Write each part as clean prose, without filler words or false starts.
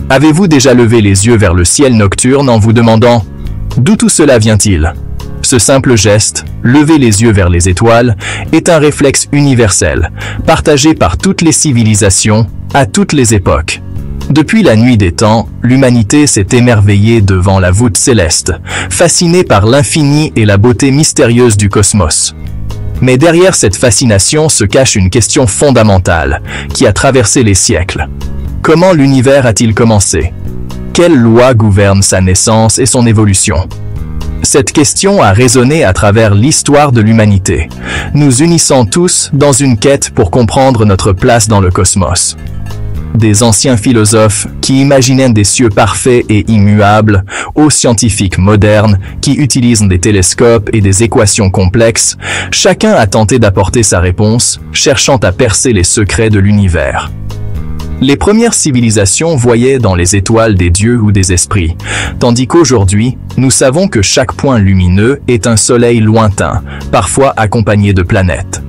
Avez-vous déjà levé les yeux vers le ciel nocturne en vous demandant « D'où tout cela vient-il » ? Ce simple geste, lever les yeux vers les étoiles, est un réflexe universel, partagé par toutes les civilisations, à toutes les époques. Depuis la nuit des temps, l'humanité s'est émerveillée devant la voûte céleste, fascinée par l'infini et la beauté mystérieuse du cosmos. Mais derrière cette fascination se cache une question fondamentale, qui a traversé les siècles. Comment l'univers a-t-il commencé? Quelles lois gouvernent sa naissance et son évolution? Cette question a résonné à travers l'histoire de l'humanité, nous unissant tous dans une quête pour comprendre notre place dans le cosmos. Des anciens philosophes qui imaginaient des cieux parfaits et immuables, aux scientifiques modernes qui utilisent des télescopes et des équations complexes, chacun a tenté d'apporter sa réponse, cherchant à percer les secrets de l'univers. Les premières civilisations voyaient dans les étoiles des dieux ou des esprits, tandis qu'aujourd'hui, nous savons que chaque point lumineux est un soleil lointain, parfois accompagné de planètes.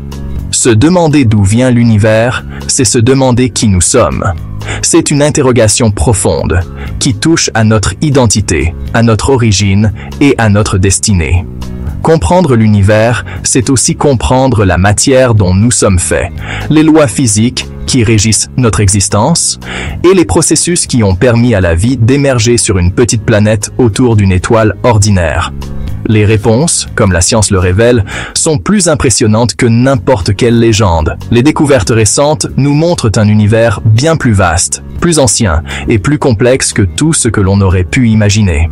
Se demander d'où vient l'univers, c'est se demander qui nous sommes. C'est une interrogation profonde, qui touche à notre identité, à notre origine et à notre destinée. Comprendre l'univers, c'est aussi comprendre la matière dont nous sommes faits, les lois physiques qui régissent notre existence, et les processus qui ont permis à la vie d'émerger sur une petite planète autour d'une étoile ordinaire. Les réponses, comme la science le révèle, sont plus impressionnantes que n'importe quelle légende. Les découvertes récentes nous montrent un univers bien plus vaste, plus ancien et plus complexe que tout ce que l'on aurait pu imaginer.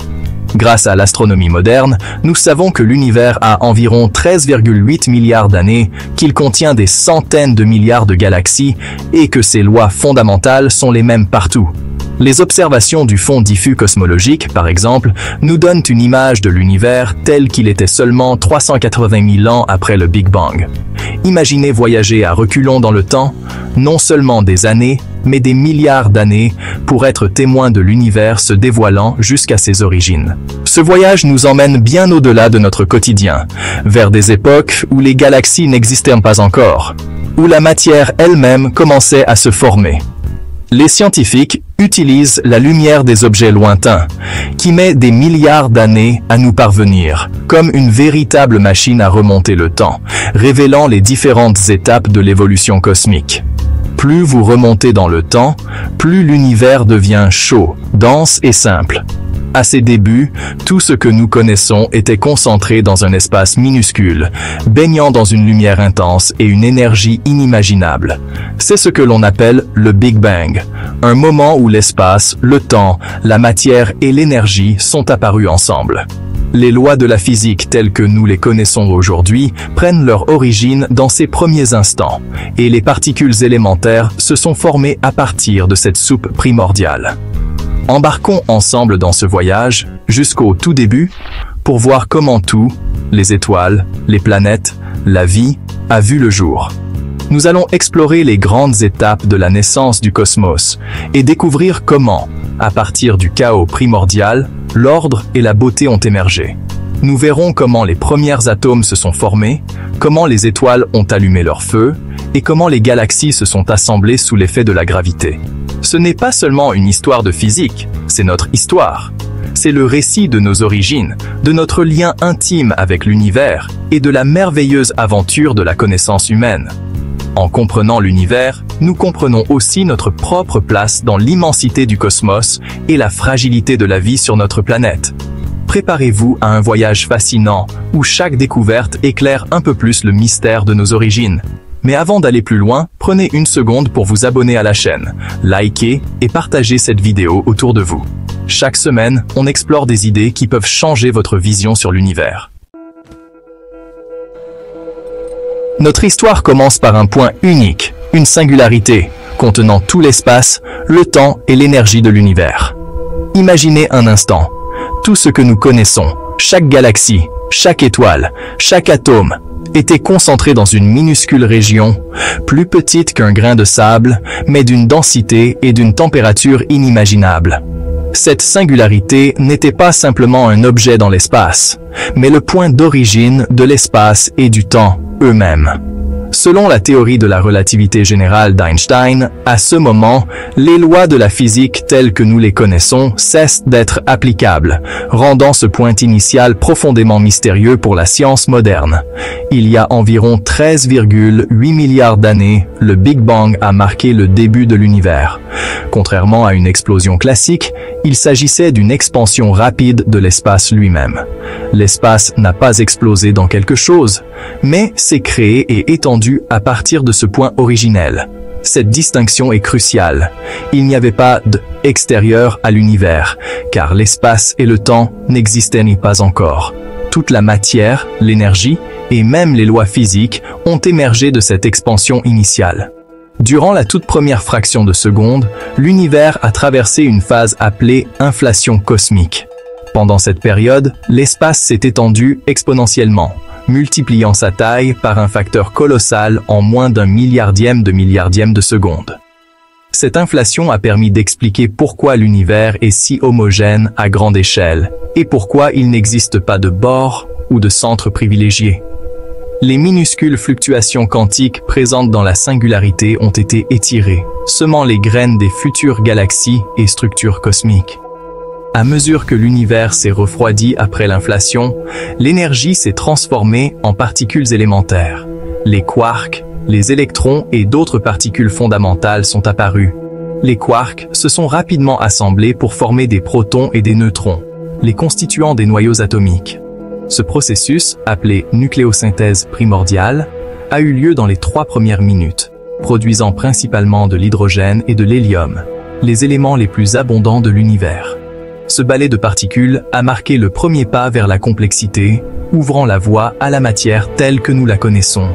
Grâce à l'astronomie moderne, nous savons que l'univers a environ 13,8 milliards d'années, qu'il contient des centaines de milliards de galaxies et que ses lois fondamentales sont les mêmes partout. Les observations du fond diffus cosmologique, par exemple, nous donnent une image de l'univers tel qu'il était seulement 380 000 ans après le Big Bang. Imaginez voyager à reculons dans le temps, non seulement des années, mais des milliards d'années, pour être témoin de l'univers se dévoilant jusqu'à ses origines. Ce voyage nous emmène bien au-delà de notre quotidien, vers des époques où les galaxies n'existaient pas encore, où la matière elle-même commençait à se former. Les scientifiques utilisent la lumière des objets lointains, qui met des milliards d'années à nous parvenir, comme une véritable machine à remonter le temps, révélant les différentes étapes de l'évolution cosmique. Plus vous remontez dans le temps, plus l'univers devient chaud, dense et simple. À ses débuts, tout ce que nous connaissons était concentré dans un espace minuscule, baignant dans une lumière intense et une énergie inimaginable. C'est ce que l'on appelle le Big Bang, un moment où l'espace, le temps, la matière et l'énergie sont apparus ensemble. Les lois de la physique telles que nous les connaissons aujourd'hui prennent leur origine dans ces premiers instants, et les particules élémentaires se sont formées à partir de cette soupe primordiale. Embarquons ensemble dans ce voyage, jusqu'au tout début, pour voir comment tout, les étoiles, les planètes, la vie, a vu le jour. Nous allons explorer les grandes étapes de la naissance du cosmos et découvrir comment, à partir du chaos primordial, l'ordre et la beauté ont émergé. Nous verrons comment les premiers atomes se sont formés, comment les étoiles ont allumé leur feu et comment les galaxies se sont assemblées sous l'effet de la gravité. Ce n'est pas seulement une histoire de physique, c'est notre histoire. C'est le récit de nos origines, de notre lien intime avec l'univers et de la merveilleuse aventure de la connaissance humaine. En comprenant l'univers, nous comprenons aussi notre propre place dans l'immensité du cosmos et la fragilité de la vie sur notre planète. Préparez-vous à un voyage fascinant où chaque découverte éclaire un peu plus le mystère de nos origines. Mais avant d'aller plus loin, prenez une seconde pour vous abonner à la chaîne, liker et partager cette vidéo autour de vous. Chaque semaine, on explore des idées qui peuvent changer votre vision sur l'univers. Notre histoire commence par un point unique, une singularité, contenant tout l'espace, le temps et l'énergie de l'univers. Imaginez un instant, tout ce que nous connaissons, chaque galaxie, chaque étoile, chaque atome, était concentré dans une minuscule région, plus petite qu'un grain de sable, mais d'une densité et d'une température inimaginables. Cette singularité n'était pas simplement un objet dans l'espace, mais le point d'origine de l'espace et du temps eux-mêmes. Selon la théorie de la relativité générale d'Einstein, à ce moment, les lois de la physique telles que nous les connaissons cessent d'être applicables, rendant ce point initial profondément mystérieux pour la science moderne. Il y a environ 13,8 milliards d'années, le Big Bang a marqué le début de l'univers. Contrairement à une explosion classique, il s'agissait d'une expansion rapide de l'espace lui-même. L'espace n'a pas explosé dans quelque chose, mais s'est créé et étendu à partir de ce point originel. Cette distinction est cruciale. Il n'y avait pas d'extérieur à l'univers, car l'espace et le temps n'existaient pas encore. Toute la matière, l'énergie et même les lois physiques ont émergé de cette expansion initiale. Durant la toute première fraction de seconde, l'univers a traversé une phase appelée inflation cosmique. Pendant cette période, l'espace s'est étendu exponentiellement, multipliant sa taille par un facteur colossal en moins d'un milliardième de seconde. Cette inflation a permis d'expliquer pourquoi l'univers est si homogène à grande échelle et pourquoi il n'existe pas de bord ou de centre privilégié. Les minuscules fluctuations quantiques présentes dans la singularité ont été étirées, semant les graines des futures galaxies et structures cosmiques. À mesure que l'univers s'est refroidi après l'inflation, l'énergie s'est transformée en particules élémentaires. Les quarks, les électrons et d'autres particules fondamentales sont apparus. Les quarks se sont rapidement assemblés pour former des protons et des neutrons, les constituants des noyaux atomiques. Ce processus, appelé nucléosynthèse primordiale, a eu lieu dans les 3 premières minutes, produisant principalement de l'hydrogène et de l'hélium, les éléments les plus abondants de l'univers. Ce balai de particules a marqué le premier pas vers la complexité, ouvrant la voie à la matière telle que nous la connaissons.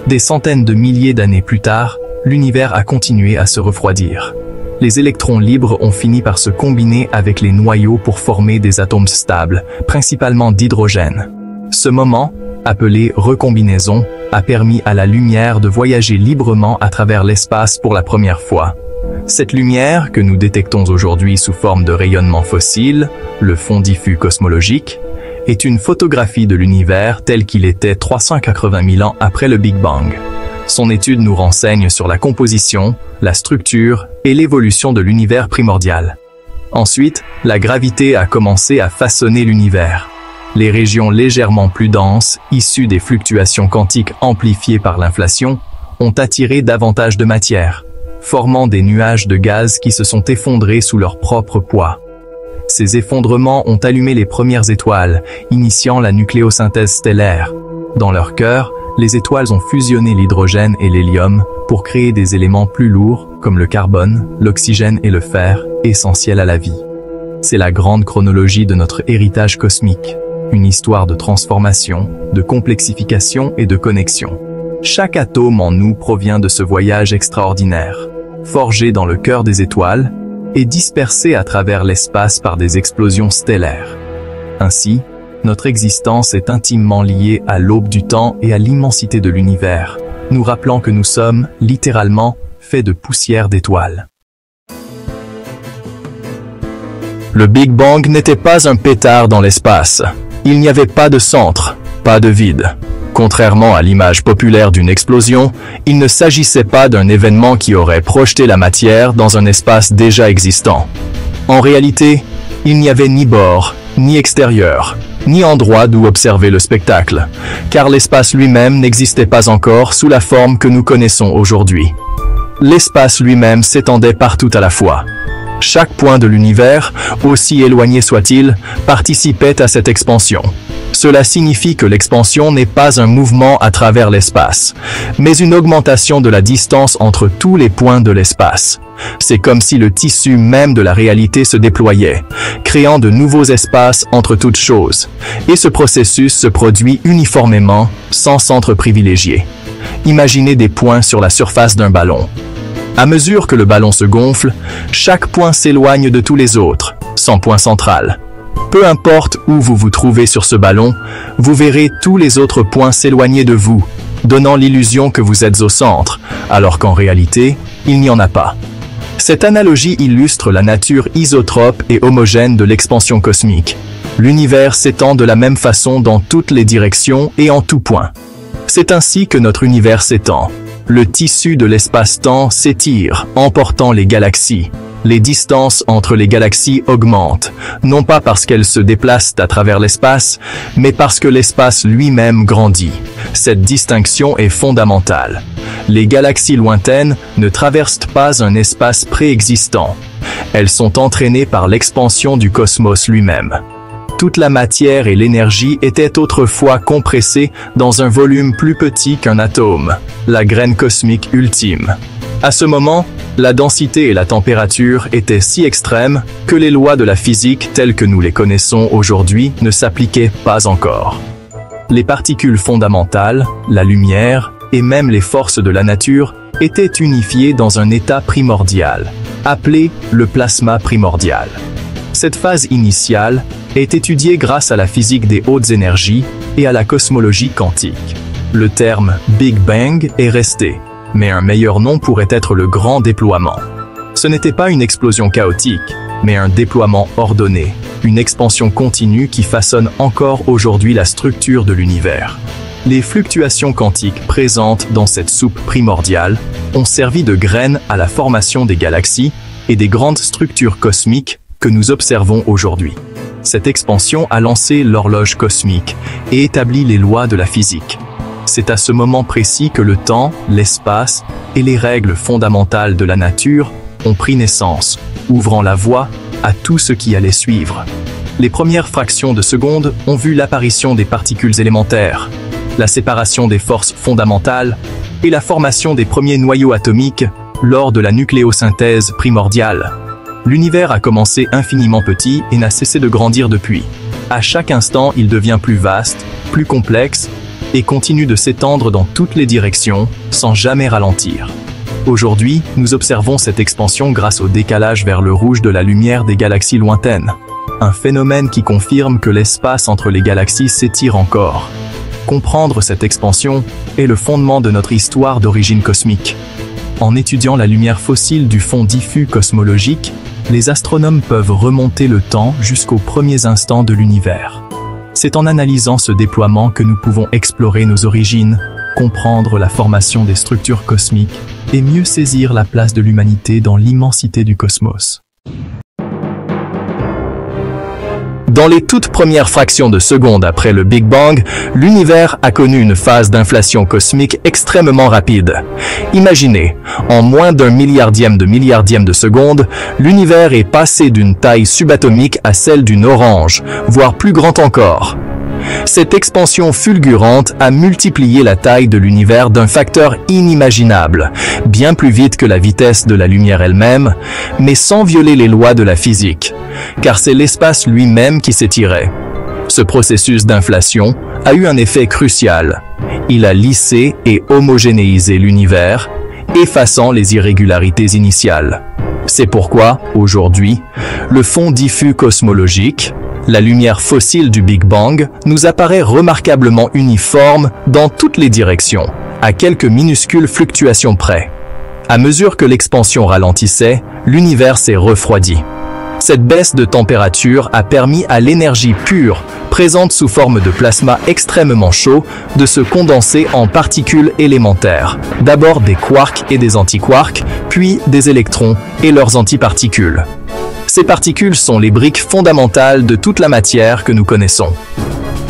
Des centaines de milliers d'années plus tard, l'univers a continué à se refroidir. Les électrons libres ont fini par se combiner avec les noyaux pour former des atomes stables, principalement d'hydrogène. Ce moment, appelé recombinaison, a permis à la lumière de voyager librement à travers l'espace pour la première fois. Cette lumière, que nous détectons aujourd'hui sous forme de rayonnement fossile, le fond diffus cosmologique, est une photographie de l'univers tel qu'il était 380 000 ans après le Big Bang. Son étude nous renseigne sur la composition, la structure et l'évolution de l'univers primordial. Ensuite, la gravité a commencé à façonner l'univers. Les régions légèrement plus denses, issues des fluctuations quantiques amplifiées par l'inflation, ont attiré davantage de matière, formant des nuages de gaz qui se sont effondrés sous leur propre poids. Ces effondrements ont allumé les premières étoiles, initiant la nucléosynthèse stellaire. Dans leur cœur, les étoiles ont fusionné l'hydrogène et l'hélium pour créer des éléments plus lourds comme le carbone, l'oxygène et le fer, essentiels à la vie. C'est la grande chronologie de notre héritage cosmique, une histoire de transformation, de complexification et de connexion. Chaque atome en nous provient de ce voyage extraordinaire, forgé dans le cœur des étoiles et dispersé à travers l'espace par des explosions stellaires. Ainsi, notre existence est intimement liée à l'aube du temps et à l'immensité de l'univers, nous rappelant que nous sommes, littéralement, faits de poussière d'étoiles. Le Big Bang n'était pas un pétard dans l'espace. Il n'y avait pas de centre, pas de vide. Contrairement à l'image populaire d'une explosion, il ne s'agissait pas d'un événement qui aurait projeté la matière dans un espace déjà existant. En réalité, il n'y avait ni bord, ni extérieur, ni endroit d'où observer le spectacle, car l'espace lui-même n'existait pas encore sous la forme que nous connaissons aujourd'hui. L'espace lui-même s'étendait partout à la fois. Chaque point de l'univers, aussi éloigné soit-il, participait à cette expansion. Cela signifie que l'expansion n'est pas un mouvement à travers l'espace, mais une augmentation de la distance entre tous les points de l'espace. C'est comme si le tissu même de la réalité se déployait, créant de nouveaux espaces entre toutes choses. Et ce processus se produit uniformément, sans centre privilégié. Imaginez des points sur la surface d'un ballon. À mesure que le ballon se gonfle, chaque point s'éloigne de tous les autres, sans point central. Peu importe où vous vous trouvez sur ce ballon, vous verrez tous les autres points s'éloigner de vous, donnant l'illusion que vous êtes au centre, alors qu'en réalité, il n'y en a pas. Cette analogie illustre la nature isotrope et homogène de l'expansion cosmique. L'univers s'étend de la même façon dans toutes les directions et en tout point. C'est ainsi que notre univers s'étend. Le tissu de l'espace-temps s'étire, emportant les galaxies. Les distances entre les galaxies augmentent, non pas parce qu'elles se déplacent à travers l'espace, mais parce que l'espace lui-même grandit. Cette distinction est fondamentale. Les galaxies lointaines ne traversent pas un espace préexistant. Elles sont entraînées par l'expansion du cosmos lui-même. Toute la matière et l'énergie étaient autrefois compressées dans un volume plus petit qu'un atome, la graine cosmique ultime. À ce moment, la densité et la température étaient si extrêmes que les lois de la physique telles que nous les connaissons aujourd'hui ne s'appliquaient pas encore. Les particules fondamentales, la lumière et même les forces de la nature étaient unifiées dans un état primordial, appelé le plasma primordial. Cette phase initiale est étudiée grâce à la physique des hautes énergies et à la cosmologie quantique. Le terme Big Bang est resté, mais un meilleur nom pourrait être le grand déploiement. Ce n'était pas une explosion chaotique, mais un déploiement ordonné, une expansion continue qui façonne encore aujourd'hui la structure de l'univers. Les fluctuations quantiques présentes dans cette soupe primordiale ont servi de graines à la formation des galaxies et des grandes structures cosmiques que nous observons aujourd'hui. Cette expansion a lancé l'horloge cosmique et établi les lois de la physique. C'est à ce moment précis que le temps, l'espace et les règles fondamentales de la nature ont pris naissance, ouvrant la voie à tout ce qui allait suivre. Les premières fractions de seconde ont vu l'apparition des particules élémentaires, la séparation des forces fondamentales et la formation des premiers noyaux atomiques lors de la nucléosynthèse primordiale. L'univers a commencé infiniment petit et n'a cessé de grandir depuis. À chaque instant, il devient plus vaste, plus complexe et continue de s'étendre dans toutes les directions sans jamais ralentir. Aujourd'hui, nous observons cette expansion grâce au décalage vers le rouge de la lumière des galaxies lointaines. Un phénomène qui confirme que l'espace entre les galaxies s'étire encore. Comprendre cette expansion est le fondement de notre histoire d'origine cosmique. En étudiant la lumière fossile du fond diffus cosmologique, les astronomes peuvent remonter le temps jusqu'aux premiers instants de l'univers. C'est en analysant ce déploiement que nous pouvons explorer nos origines, comprendre la formation des structures cosmiques et mieux saisir la place de l'humanité dans l'immensité du cosmos. Dans les toutes premières fractions de seconde après le Big Bang, l'univers a connu une phase d'inflation cosmique extrêmement rapide. Imaginez, en moins d'un milliardième de seconde, l'univers est passé d'une taille subatomique à celle d'une orange, voire plus grande encore. Cette expansion fulgurante a multiplié la taille de l'univers d'un facteur inimaginable, bien plus vite que la vitesse de la lumière elle-même, mais sans violer les lois de la physique, car c'est l'espace lui-même qui s'étirait. Ce processus d'inflation a eu un effet crucial. Il a lissé et homogénéisé l'univers, effaçant les irrégularités initiales. C'est pourquoi, aujourd'hui, le fond diffus cosmologique, la lumière fossile du Big Bang, nous apparaît remarquablement uniforme dans toutes les directions, à quelques minuscules fluctuations près. À mesure que l'expansion ralentissait, l'univers s'est refroidi. Cette baisse de température a permis à l'énergie pure, présente sous forme de plasma extrêmement chaud, de se condenser en particules élémentaires, d'abord des quarks et des antiquarks, puis des électrons et leurs antiparticules. Ces particules sont les briques fondamentales de toute la matière que nous connaissons.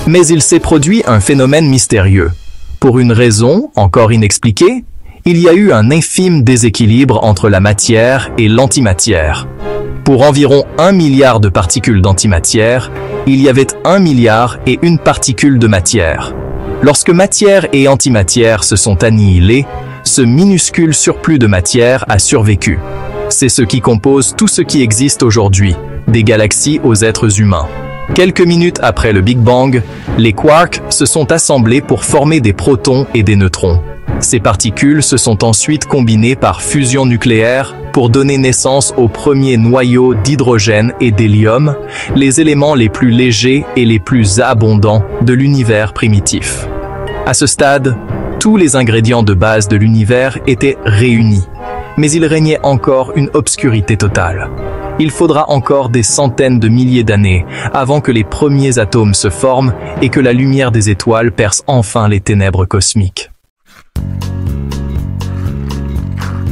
Mais il s'est produit un phénomène mystérieux. Pour une raison encore inexpliquée, il y a eu un infime déséquilibre entre la matière et l'antimatière. Pour environ 1 milliard de particules d'antimatière, il y avait 1 milliard et une particule de matière. Lorsque matière et antimatière se sont annihilées, ce minuscule surplus de matière a survécu. C'est ce qui compose tout ce qui existe aujourd'hui, des galaxies aux êtres humains. Quelques minutes après le Big Bang, les quarks se sont assemblés pour former des protons et des neutrons. Ces particules se sont ensuite combinées par fusion nucléaire pour donner naissance aux premiers noyaux d'hydrogène et d'hélium, les éléments les plus légers et les plus abondants de l'univers primitif. À ce stade, tous les ingrédients de base de l'univers étaient réunis, mais il régnait encore une obscurité totale. il faudra encore des centaines de milliers d'années avant que les premiers atomes se forment et que la lumière des étoiles perce enfin les ténèbres cosmiques.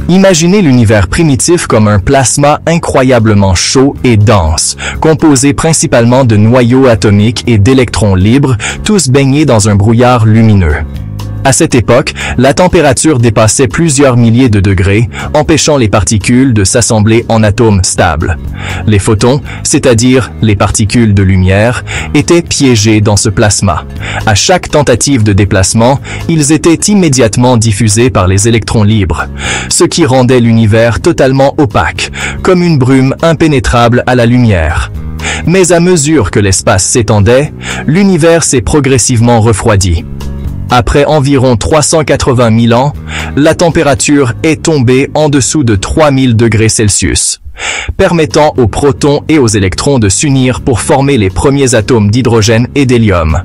Imaginez l'univers primitif comme un plasma incroyablement chaud et dense, composé principalement de noyaux atomiques et d'électrons libres, tous baignés dans un brouillard lumineux. À cette époque, la température dépassait plusieurs milliers de degrés, empêchant les particules de s'assembler en atomes stables. Les photons, c'est-à-dire les particules de lumière, étaient piégés dans ce plasma. À chaque tentative de déplacement, ils étaient immédiatement diffusés par les électrons libres, ce qui rendait l'univers totalement opaque, comme une brume impénétrable à la lumière. Mais à mesure que l'espace s'étendait, l'univers s'est progressivement refroidi. Après environ 380 000 ans, la température est tombée en dessous de 3000 degrés Celsius, permettant aux protons et aux électrons de s'unir pour former les premiers atomes d'hydrogène et d'hélium.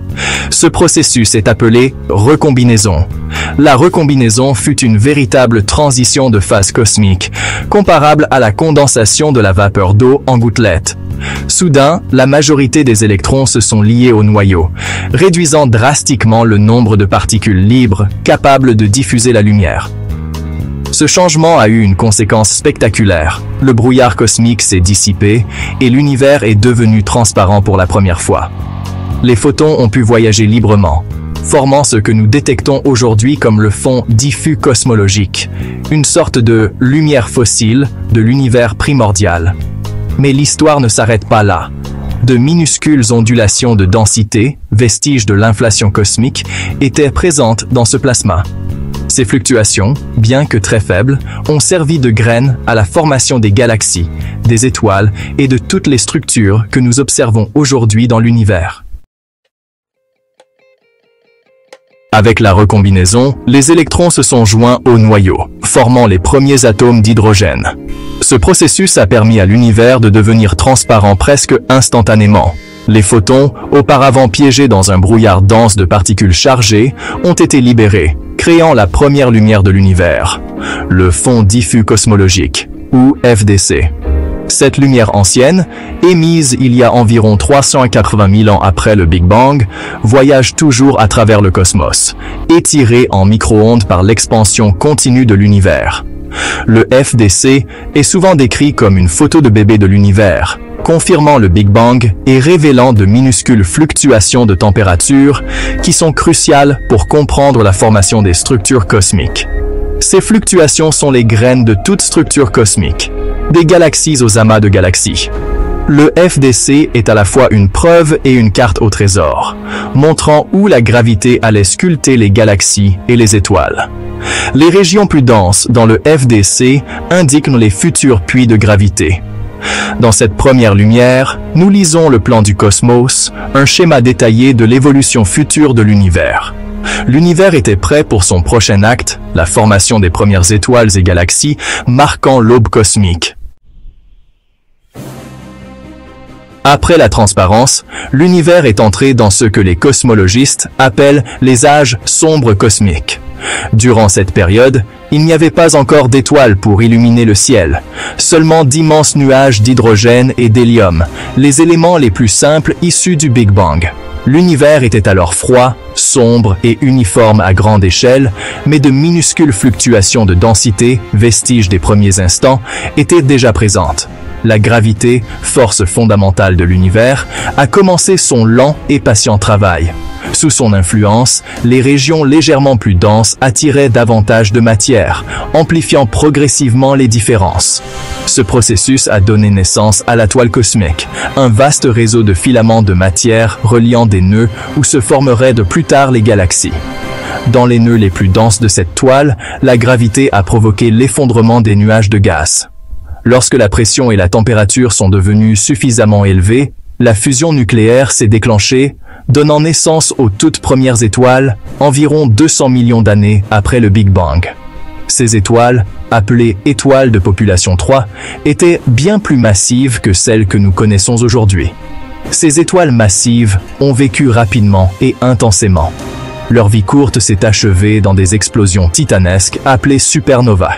Ce processus est appelé recombinaison. La recombinaison fut une véritable transition de phase cosmique, comparable à la condensation de la vapeur d'eau en gouttelettes. Soudain, la majorité des électrons se sont liés au noyau, réduisant drastiquement le nombre de particules libres capables de diffuser la lumière. Ce changement a eu une conséquence spectaculaire. Le brouillard cosmique s'est dissipé et l'univers est devenu transparent pour la première fois. Les photons ont pu voyager librement, formant ce que nous détectons aujourd'hui comme le fond diffus cosmologique, une sorte de lumière fossile de l'univers primordial. Mais l'histoire ne s'arrête pas là. De minuscules ondulations de densité, vestiges de l'inflation cosmique, étaient présentes dans ce plasma. Ces fluctuations, bien que très faibles, ont servi de graines à la formation des galaxies, des étoiles et de toutes les structures que nous observons aujourd'hui dans l'univers. Avec la recombinaison, les électrons se sont joints au noyau, formant les premiers atomes d'hydrogène. Ce processus a permis à l'univers de devenir transparent presque instantanément. Les photons, auparavant piégés dans un brouillard dense de particules chargées, ont été libérés, créant la première lumière de l'univers, le fond diffus cosmologique, ou FDC. Cette lumière ancienne, émise il y a environ 380 000 ans après le Big Bang, voyage toujours à travers le cosmos, étirée en micro-ondes par l'expansion continue de l'univers. Le FDC est souvent décrit comme une photo de bébé de l'univers, confirmant le Big Bang et révélant de minuscules fluctuations de température qui sont cruciales pour comprendre la formation des structures cosmiques. Ces fluctuations sont les graines de toute structure cosmique, des galaxies aux amas de galaxies. Le FDC est à la fois une preuve et une carte au trésor, montrant où la gravité allait sculpter les galaxies et les étoiles. Les régions plus denses dans le FDC indiquent les futurs puits de gravité. Dans cette première lumière, nous lisons le plan du cosmos, un schéma détaillé de l'évolution future de l'univers. L'univers était prêt pour son prochain acte, la formation des premières étoiles et galaxies, marquant l'aube cosmique. Après la transparence, l'univers est entré dans ce que les cosmologistes appellent les âges sombres cosmiques. Durant cette période, il n'y avait pas encore d'étoiles pour illuminer le ciel, seulement d'immenses nuages d'hydrogène et d'hélium, les éléments les plus simples issus du Big Bang. L'univers était alors froid, sombre et uniforme à grande échelle, mais de minuscules fluctuations de densité, vestiges des premiers instants, étaient déjà présentes. La gravité, force fondamentale de l'univers, a commencé son lent et patient travail. Sous son influence, les régions légèrement plus denses attiraient davantage de matière, amplifiant progressivement les différences. Ce processus a donné naissance à la toile cosmique, un vaste réseau de filaments de matière reliant des nœuds où se formeraient de plus tard les galaxies. Dans les nœuds les plus denses de cette toile, la gravité a provoqué l'effondrement des nuages de gaz. Lorsque la pression et la température sont devenues suffisamment élevées, la fusion nucléaire s'est déclenchée, donnant naissance aux toutes premières étoiles, environ 200 millions d'années après le Big Bang. Ces étoiles, appelées étoiles de population 3, étaient bien plus massives que celles que nous connaissons aujourd'hui. Ces étoiles massives ont vécu rapidement et intensément. Leur vie courte s'est achevée dans des explosions titanesques appelées supernovas.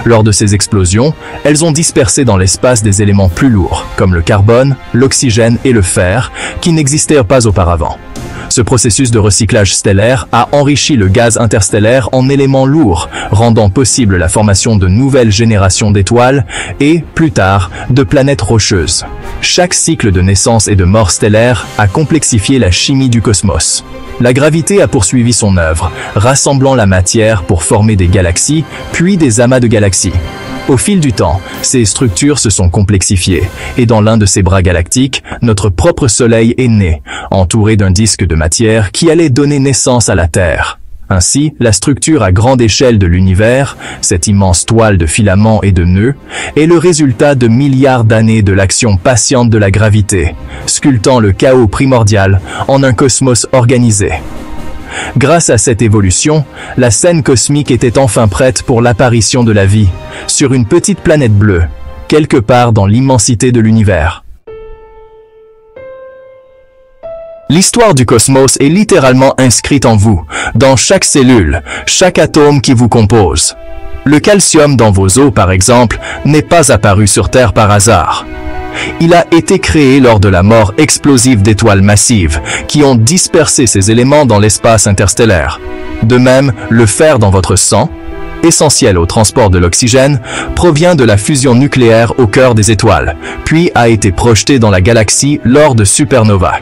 Lors de ces explosions, elles ont dispersé dans l'espace des éléments plus lourds, comme le carbone, l'oxygène et le fer, qui n'existèrent pas auparavant. Ce processus de recyclage stellaire a enrichi le gaz interstellaire en éléments lourds, rendant possible la formation de nouvelles générations d'étoiles et, plus tard, de planètes rocheuses. Chaque cycle de naissance et de mort stellaire a complexifié la chimie du cosmos. La gravité a poursuivi son œuvre, rassemblant la matière pour former des galaxies, puis des amas de galaxies. Au fil du temps, ces structures se sont complexifiées, et dans l'un de ces bras galactiques, notre propre Soleil est né, entouré d'un disque de matière qui allait donner naissance à la Terre. Ainsi, la structure à grande échelle de l'univers, cette immense toile de filaments et de nœuds, est le résultat de milliards d'années de l'action patiente de la gravité, sculptant le chaos primordial en un cosmos organisé. Grâce à cette évolution, la scène cosmique était enfin prête pour l'apparition de la vie, sur une petite planète bleue, quelque part dans l'immensité de l'univers. L'histoire du cosmos est littéralement inscrite en vous, dans chaque cellule, chaque atome qui vous compose. Le calcium dans vos os, par exemple, n'est pas apparu sur Terre par hasard. Il a été créé lors de la mort explosive d'étoiles massives qui ont dispersé ces éléments dans l'espace interstellaire. De même, le fer dans votre sang, essentiel au transport de l'oxygène, provient de la fusion nucléaire au cœur des étoiles, puis a été projeté dans la galaxie lors de supernovas.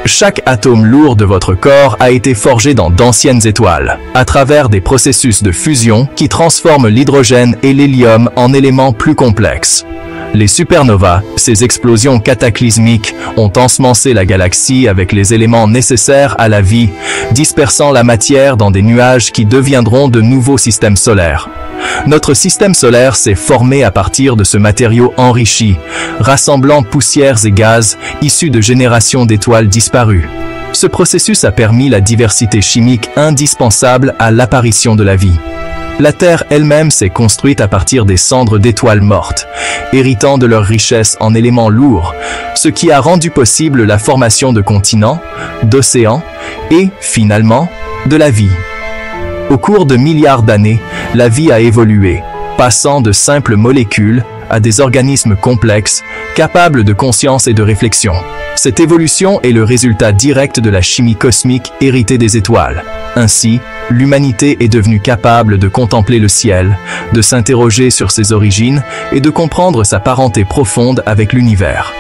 Chaque atome lourd de votre corps a été forgé dans d'anciennes étoiles, à travers des processus de fusion qui transforment l'hydrogène et l'hélium en éléments plus complexes. Les supernovas, ces explosions cataclysmiques, ont ensemencé la galaxie avec les éléments nécessaires à la vie, dispersant la matière dans des nuages qui deviendront de nouveaux systèmes solaires. Notre système solaire s'est formé à partir de ce matériau enrichi, rassemblant poussières et gaz issus de générations d'étoiles disparues. Ce processus a permis la diversité chimique indispensable à l'apparition de la vie. La Terre elle-même s'est construite à partir des cendres d'étoiles mortes, héritant de leur richesse en éléments lourds, ce qui a rendu possible la formation de continents, d'océans et, finalement, de la vie. Au cours de milliards d'années, la vie a évolué, passant de simples molécules à des organismes complexes, capables de conscience et de réflexion. Cette évolution est le résultat direct de la chimie cosmique héritée des étoiles. Ainsi, l'humanité est devenue capable de contempler le ciel, de s'interroger sur ses origines et de comprendre sa parenté profonde avec l'univers.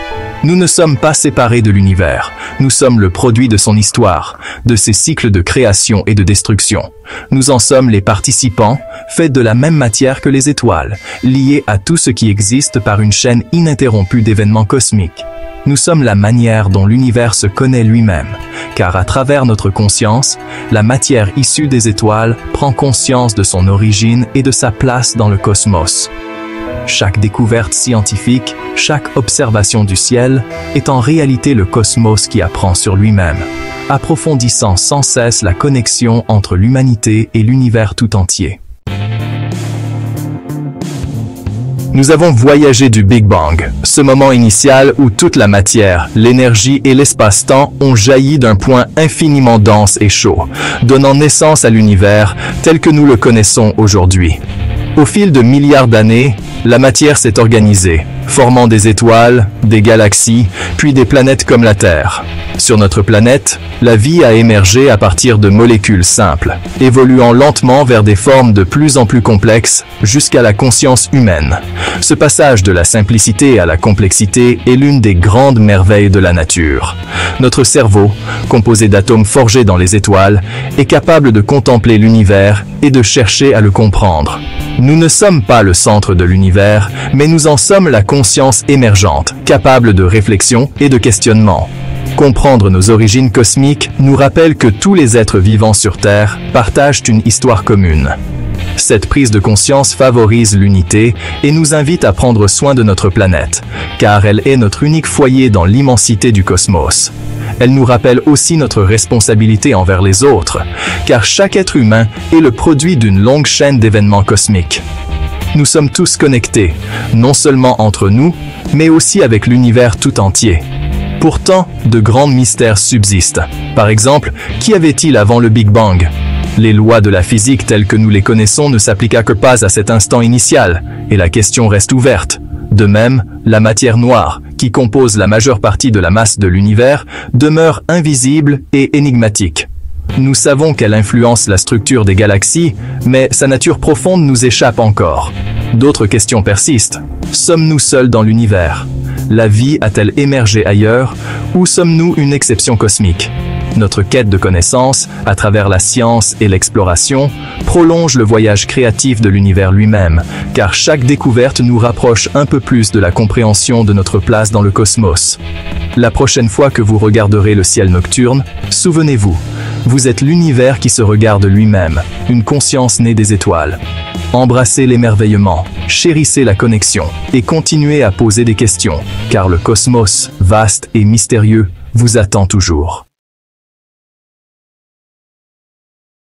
Nous ne sommes pas séparés de l'univers, nous sommes le produit de son histoire, de ses cycles de création et de destruction. Nous en sommes les participants, faits de la même matière que les étoiles, liés à tout ce qui existe par une chaîne ininterrompue d'événements cosmiques. Nous sommes la manière dont l'univers se connaît lui-même, car à travers notre conscience, la matière issue des étoiles prend conscience de son origine et de sa place dans le cosmos. Chaque découverte scientifique, chaque observation du ciel est en réalité le cosmos qui apprend sur lui-même, approfondissant sans cesse la connexion entre l'humanité et l'univers tout entier. Nous avons voyagé du Big Bang, ce moment initial où toute la matière, l'énergie et l'espace-temps ont jailli d'un point infiniment dense et chaud, donnant naissance à l'univers tel que nous le connaissons aujourd'hui. Au fil de milliards d'années, la matière s'est organisée, formant des étoiles, des galaxies, puis des planètes comme la Terre. Sur notre planète, la vie a émergé à partir de molécules simples, évoluant lentement vers des formes de plus en plus complexes, jusqu'à la conscience humaine. Ce passage de la simplicité à la complexité est l'une des grandes merveilles de la nature. Notre cerveau, composé d'atomes forgés dans les étoiles, est capable de contempler l'univers et de chercher à le comprendre. Nous ne sommes pas le centre de l'univers, mais nous en sommes la conscience émergente, capable de réflexion et de questionnement. Comprendre nos origines cosmiques nous rappelle que tous les êtres vivants sur Terre partagent une histoire commune. Cette prise de conscience favorise l'unité et nous invite à prendre soin de notre planète, car elle est notre unique foyer dans l'immensité du cosmos. Elle nous rappelle aussi notre responsabilité envers les autres, car chaque être humain est le produit d'une longue chaîne d'événements cosmiques. Nous sommes tous connectés, non seulement entre nous, mais aussi avec l'univers tout entier. Pourtant, de grands mystères subsistent. Par exemple, qu'y avait-il avant le Big Bang? Les lois de la physique telles que nous les connaissons ne s'appliquent que pas à cet instant initial, et la question reste ouverte. De même, la matière noire, qui compose la majeure partie de la masse de l'univers, demeure invisible et énigmatique. Nous savons qu'elle influence la structure des galaxies, mais sa nature profonde nous échappe encore. D'autres questions persistent. Sommes-nous seuls dans l'univers? La vie a-t-elle émergé ailleurs? Ou sommes-nous une exception cosmique? Notre quête de connaissances, à travers la science et l'exploration, prolonge le voyage créatif de l'univers lui-même, car chaque découverte nous rapproche un peu plus de la compréhension de notre place dans le cosmos. La prochaine fois que vous regarderez le ciel nocturne, souvenez-vous, vous êtes l'univers qui se regarde lui-même, une conscience née des étoiles. Embrassez l'émerveillement, chérissez la connexion, et continuez à poser des questions, car le cosmos, vaste et mystérieux, vous attend toujours.